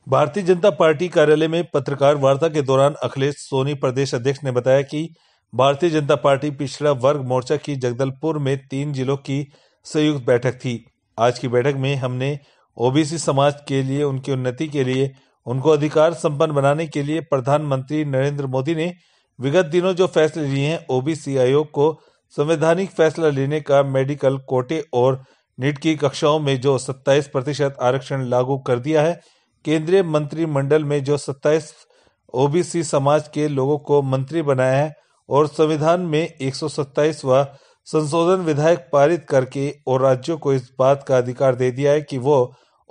Bharatiya Janata party कार्यालय में पत्रकार वार्ता के दौरान अखिलेश सोनी प्रदेश अध्यक्ष ने बताया कि भारतीय जनता पार्टी पिछड़ा वर्ग मोर्चा की जगदलपुर में 3 जिलों की संयुक्त बैठक थी। आज की बैठक में हमने ओबीसी समाज के लिए, उनकी उन्नति के लिए, उनको अधिकार संपन्न बनाने के लिए प्रधानमंत्री नरेंद्र मोदी ने विगत दिनों जो फैसले लिए हैं, ओबीसी आयोग को संवैधानिक फैसला लेने का, मेडिकल कोटे और नीट की कक्षाओं में जो 27% आरक्षण लागू कर दिया है, केंद्रीय मंत्रिमंडल में जो 27 ओबीसी समाज के लोगों को मंत्री बनाया है और संविधान में 127वां संशोधन विधेयक पारित करके और राज्यों को इस बात का अधिकार दे दिया है कि वो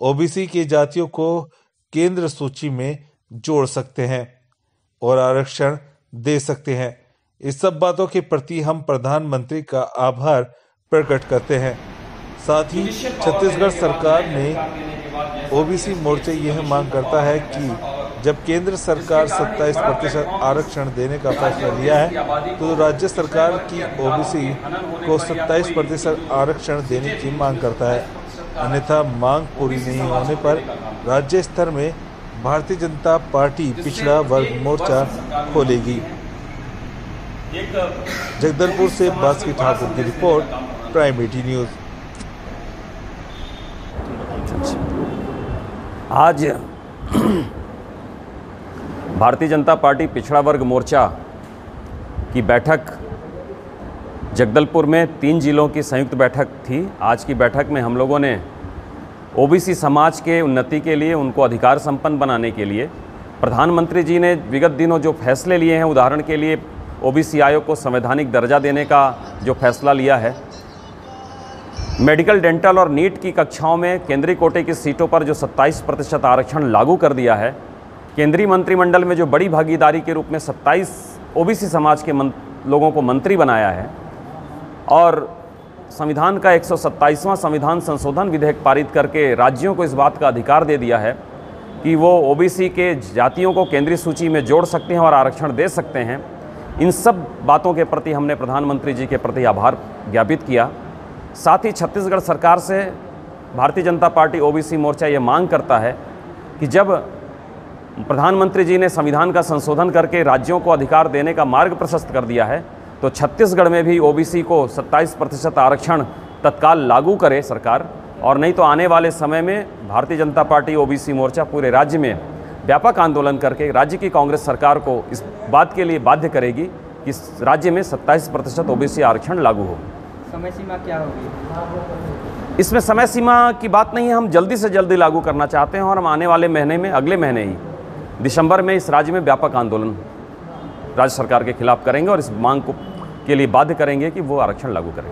ओबीसी की जातियों को केंद्र सूची में जोड़ सकते हैं और आरक्षण दे सकते हैं। इस सब बातों के प्रति हम प्रधानमंत्री का आभार प्रकट करते हैं। साथ ही छत्तीसगढ़ सरकार ने ओबीसी मोर्चा यह मांग करता है कि जब केंद्र सरकार 27% आरक्षण देने का फैसला लिया है तो राज्य सरकार की ओबीसी को 27% आरक्षण देने की मांग करता है। अन्यथा मांग पूरी नहीं होने पर राज्य स्तर में भारतीय जनता पार्टी पिछड़ा वर्ग मोर्चा खोलेगी। जगदलपुर से बास्की ठाकुर की रिपोर्ट, प्राइम 80 न्यूज। आज भारतीय जनता पार्टी पिछड़ा वर्ग मोर्चा की बैठक जगदलपुर में 3 जिलों की संयुक्त बैठक थी। आज की बैठक में हम लोगों ने ओबीसी समाज के उन्नति के लिए, उनको अधिकार संपन्न बनाने के लिए प्रधानमंत्री जी ने विगत दिनों जो फैसले लिए हैं, उदाहरण के लिए ओबीसी आयोग को संवैधानिक दर्जा देने का जो फैसला लिया है, मेडिकल, डेंटल और नीट की कक्षाओं में केंद्रीय कोटे की सीटों पर जो 27% आरक्षण लागू कर दिया है, केंद्रीय मंत्रिमंडल में जो बड़ी भागीदारी के रूप में 27 ओबीसी समाज के लोगों को मंत्री बनाया है और संविधान का 127वां संविधान संशोधन विधेयक पारित करके राज्यों को इस बात का अधिकार दे दिया है कि वो ओबीसी के जातियों को केंद्रीय सूची में जोड़ सकते हैं और आरक्षण दे सकते हैं। इन सब बातों के प्रति हमने प्रधानमंत्री जी के प्रति आभार ज्ञापित किया। साथ ही छत्तीसगढ़ सरकार से भारतीय जनता पार्टी ओबीसी मोर्चा ये मांग करता है कि जब प्रधानमंत्री जी ने संविधान का संशोधन करके राज्यों को अधिकार देने का मार्ग प्रशस्त कर दिया है, तो छत्तीसगढ़ में भी ओबीसी को 27% आरक्षण तत्काल लागू करे सरकार, और नहीं तो आने वाले समय में भारतीय जनता पार्टी ओबीसी मोर्चा पूरे राज्य में व्यापक आंदोलन करके राज्य की कांग्रेस सरकार को इस बात के लिए बाध्य करेगी कि राज्य में 27% ओबीसी आरक्षण लागू हो। समय सीमा क्या होगी? इसमें समय सीमा की बात नहीं है, हम जल्दी से जल्दी लागू करना चाहते हैं और हम आने वाले महीने में, अगले महीने ही दिसंबर में इस राज्य में व्यापक आंदोलन राज्य सरकार के खिलाफ करेंगे और इस मांग को के लिए बाध्य करेंगे कि वो आरक्षण लागू करें।